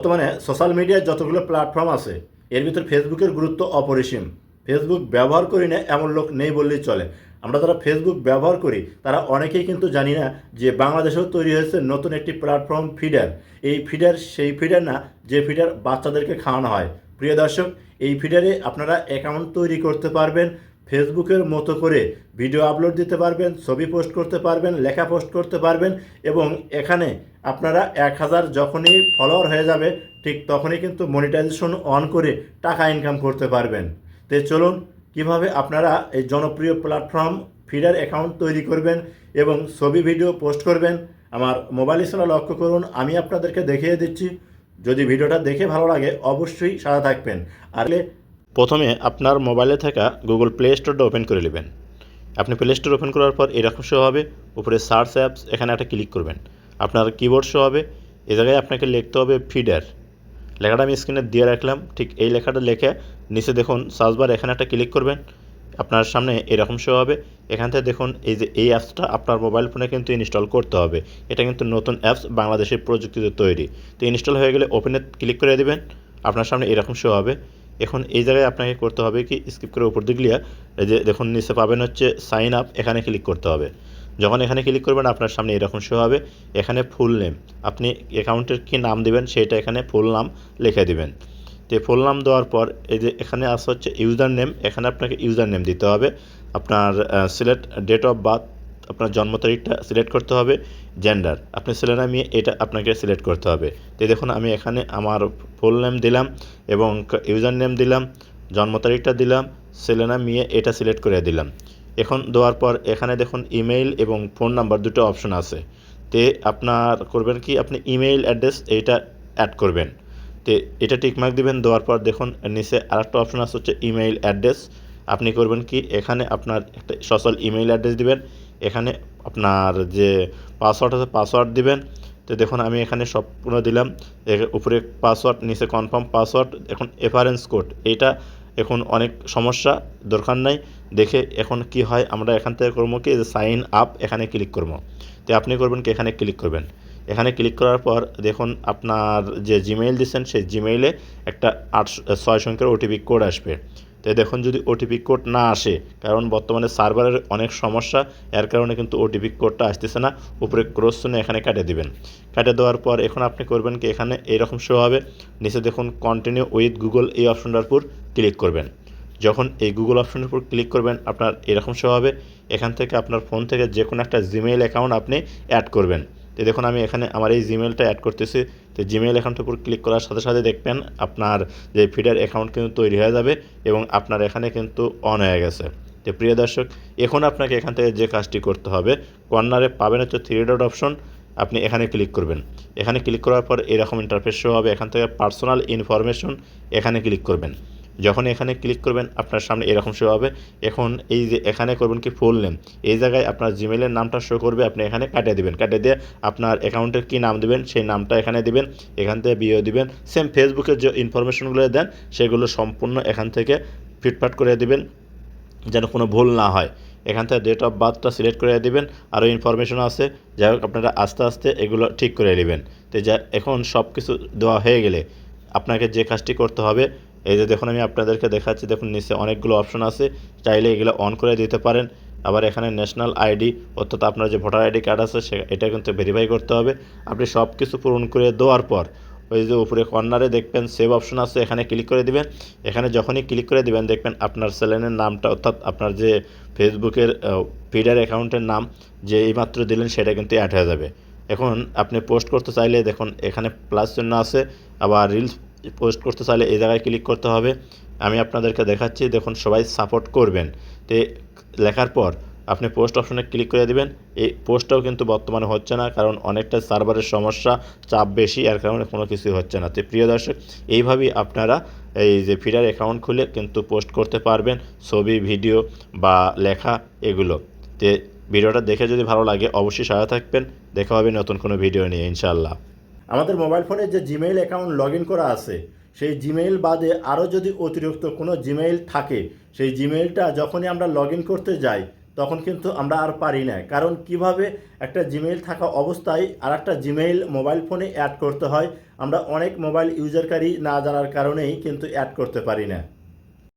বর্তমানে সোশ্যাল মিডিয়ার যতগুলো প্ল্যাটফর্ম আছে এর ভিতর ফেসবুকের গুরুত্ব অপরিসীম। ফেসবুক ব্যবহার করি না এমন লোক নেই বললেই চলে। আমরা যারা ফেসবুক ব্যবহার করি তারা অনেকেই কিন্তু জানি না যে বাংলাদেশেও তৈরি হয়েছে নতুন একটি প্ল্যাটফর্ম ফিডার। এই ফিডার সেই ফিডার না যে ফিডার বাচ্চাদেরকে খাওয়ানো হয়। প্রিয় দর্শক, এই ফিডারে আপনারা অ্যাকাউন্ট তৈরি করতে পারবেন, ফেসবুকের মতো করে ভিডিও আপলোড দিতে পারবেন, ছবি পোস্ট করতে পারবেন, লেখা পোস্ট করতে পারবেন এবং এখানে আপনারা 1000 যখনই ফলোয়ার হয়ে যাবে ঠিক তখনই কিন্তু মনিটাইজেশন অন করে টাকা ইনকাম করতে পারবেন। তো চলুন কিভাবে আপনারা এই জনপ্রিয় প্ল্যাটফর্ম ফিডার অ্যাকাউন্ট তৈরি করবেন এবং ছবি ভিডিও পোস্ট করবেন। আমার মোবাইল স্ক্রিনে লক্ষ্য করুন, আমি আপনাদেরকে দেখিয়ে দিচ্ছি। যদি ভিডিওটা দেখে ভালো লাগে অবশ্যই সাথে থাকবেন। আর প্রথমে আপনার মোবাইলে থাকা গুগল প্লে স্টোরটা ওপেন করে নেবেন। আপনি প্লে স্টোর ওপেন করার পর এরকম শো হবে, উপরে সার্চ অ্যাপস এখানে একটা ক্লিক করবেন। আপনার কিবোর্ড শো হবে, এ জায়গায় আপনাকে লিখতে হবে ফিডার। লেখাটা আমি স্ক্রিনে দিয়ে রাখলাম, ঠিক এই লেখাটা লিখে নিচে দেখুন সার্চ বার এখানে একটা ক্লিক করবেন। আপনার সামনে এরকম শো হবে, এখান থেকে দেখুন এই যে এই অ্যাপসটা আপনার মোবাইল ফোনে কিন্তু ইনস্টল করতে হবে। এটা কিন্তু নতুন অ্যাপস, বাংলাদেশের প্রযুক্তিতে তৈরি। তো ইনস্টল হয়ে গেলে ওপেনে ক্লিক করে দেবেন, আপনার সামনে এরকম শো হবে। এখন এই জায়গায় আপনাকে করতে হবে কি, স্কিপ করে উপর দিকে এই যে দেখুন নিচে পাবেন হচ্ছে সাইন আপ, এখানে ক্লিক করতে হবে। যখন এখানে ক্লিক করবেন আপনার সামনে এরকম শো হবে, এখানে ফুল নেম, আপনি অ্যাকাউন্টের কী নাম দেবেন সেটা এখানে ফুল নাম লিখে দেবেন। তো ফুল নাম দেওয়ার পর এই যে এখানে আসা হচ্ছে ইউজার নেম, এখানে আপনাকে ইউজার নেম দিতে হবে। আপনার সিলেক্ট ডেট অফ বার্থ, আপনার জন্ম তারিখটা সিলেক্ট করতে হবে। জেন্ডার আপনি ছেলে না মেয়ে এটা আপনাকে সিলেক্ট করতে হবে। তো দেখুন আমি এখানে আমার ফুল নেম দিলাম এবং ইউজার নেম দিলাম, জন্ম তারিখটা দিলাম, ছেলে না মেয়ে এটা সিলেক্ট করে দিলাম। এখন দেওয়ার পর এখানে দেখুন ইমেইল এবং ফোন নাম্বার দুটো অপশন আছে। তে আপনার করবেন কি, আপনি ইমেইল অ্যাড্রেস এইটা অ্যাড করবেন। তো এটা টিকমার্ক দিবেন, দেওয়ার পর দেখুন নিচে আরেকটা অপশন আছে হচ্ছে ইমেইল অ্যাড্রেস। আপনি করবেন কি, এখানে আপনার একটা সচল ইমেইল অ্যাড্রেস দিবেন, এখানে আপনার যে পাসওয়ার্ড আছে পাসওয়ার্ড দিবেন। তো দেখুন আমি এখানে সম্পূর্ণ দিলাম, উপরে পাসওয়ার্ড নিচে কনফার্ম পাসওয়ার্ড। এখন রেফারেন্স কোড এইটা এখন অনেক সমস্যা, দরকার নাই, দেখে এখন কি হয় আমরা এখান থেকে করবো কি যে সাইন আপ এখানে ক্লিক করবো। তো আপনি করবেন কি এখানে ক্লিক করবেন। এখানে ক্লিক করার পর দেখুন আপনার যে জিমেইল দিচ্ছেন সেই জিমেইলে একটা 6 সংখ্যার ওটিপি কোড আসবে। তো দেখুন যদি ওটিপি কোড না আসে, কারণ বর্তমানে সার্ভারের অনেক সমস্যা, এর কারণে কিন্তু ওটিপি কোডটা আসতেছে না, উপরে ক্রস চিহ্ন এখানে কেটে দিবেন। কেটে দেওয়ার পর এখন আপনি করবেন কি এখানে এইরকম শো হবে, নিচে দেখুন কন্টিনিউ উইথ গুগল এই অপশনটার উপর ক্লিক করবেন। যখন এই গুগল অপশনের উপর ক্লিক করবেন আপনার এরকম শো হবে, এখান থেকে আপনার ফোন থেকে যে কোনো একটা জিমেইল অ্যাকাউন্ট আপনি অ্যাড করবেন। তো দেখুন আমি এখানে আমার এই জিমেইলটা অ্যাড করতেছি। তো জিমেইল অ্যাকাউন্টের উপর ক্লিক করার সাথে সাথে দেখবেন আপনার যে ফিডার অ্যাকাউন্ট কিন্তু তৈরি হয়ে যাবে এবং আপনার এখানে কিন্তু অন হয়ে গেছে। তো প্রিয় দর্শক, এখন আপনাকে এখান থেকে যে কাজটি করতে হবে, কর্নারে পাবেন হচ্ছে 3 ডট অপশন, আপনি এখানে ক্লিক করবেন। এখানে ক্লিক করার পর এরকম ইন্টারফেস শো হবে, এখান থেকে পার্সোনাল ইনফরমেশন এখানে ক্লিক করবেন। যখন এখানে ক্লিক করবেন আপনার সামনে এরকম শো হবে। এখন এই যে এখানে করবেন কি ফুল নেম, এই জায়গায় আপনার জিমেইলের নামটা শো করবে, আপনি এখানে কাটিয়ে দেবেন, কাটিয়ে দিয়ে আপনার অ্যাকাউন্টের কী নাম দেবেন সেই নামটা এখানে দিবেন, এখান থেকে বিও দিবেন। সেম ফেসবুকের যে ইনফরমেশনগুলো দেন সেগুলো সম্পূর্ণ এখান থেকে ফিটফাট করে দিবেন যেন কোনো ভুল না হয়। এখান থেকে ডেট অফ বার্থটা সিলেক্ট করে দেবেন, আরও ইনফরমেশন আছে, যাই হোক আপনারা আস্তে আস্তে এগুলো ঠিক করে নেবেন। তো যা এখন সব কিছু দেওয়া হয়ে গেলে আপনাকে যে কাজটি করতে হবে, এই যে দেখুন আমি আপনাদেরকে দেখাচ্ছি, দেখুন নিচে অনেকগুলো অপশন আছে, চাইলে এগুলো অন করে দিতে পারেন। আবার এখানে ন্যাশনাল আইডি অর্থাৎ আপনার যে ভোটার আইডি কার্ড আছে এটা কিন্তু ভেরিফাই করতে হবে। আপনি সব কিছু পূরণ করে দেওয়ার পর ওই যে উপরে কর্নারে দেখবেন সেভ অপশন আছে, এখানে ক্লিক করে দিবেন। এখানে যখনই ক্লিক করে দিবেন দেখবেন আপনার চ্যানেলের নামটা অর্থাৎ আপনার যে ফেসবুকের ফিডার অ্যাকাউন্টের নাম যে এইমাত্র দিলেন সেটা কিন্তু অ্যাড হয়ে যাবে। এখন আপনি পোস্ট করতে চাইলে দেখুন এখানে প্লাস চিহ্ন আছে, আবার রিলস পোস্ট করতে চাইলে এই জায়গায় ক্লিক করতে হবে। আমি আপনাদেরকে দেখাচ্ছি, দেখুন সবাই সাপোর্ট করবেন। তো লেখার পর আপনি পোস্ট অপশনে ক্লিক করে দিবেন। এই পোস্টটাও কিন্তু বর্তমানে হচ্ছে না, কারণ অনেকটা সার্ভারের সমস্যা, চাপ বেশি, এর কারণে কোনো কিছুই হচ্ছে না। তো প্রিয় দর্শক, এইভাবেই আপনারা এই যে ফিডার অ্যাকাউন্ট খুলে কিন্তু পোস্ট করতে পারবেন, ছবি ভিডিও বা লেখা এগুলো। তো ভিডিওটা দেখে যদি ভালো লাগে অবশ্যই সাথে থাকবেন, দেখা হবে নতুন কোনো ভিডিও নিয়ে ইনশাআল্লাহ। আমাদের মোবাইল ফোনে যে জিমেইল অ্যাকাউন্ট লগ ইন করা আছে সেই জিমেইল বাদে আরও যদি অতিরিক্ত কোনো জিমেইল থাকে, সেই জিমেইলটা যখনই আমরা লগ ইন করতে যাই তখন কিন্তু আমরা আর পারি না। কারণ কিভাবে একটা জিমেইল থাকা অবস্থায় আর একটা জিমেইল মোবাইল ফোনে অ্যাড করতে হয়, আমরা অনেক মোবাইল ইউজারকারী না জানার কারণেই কিন্তু অ্যাড করতে পারি না।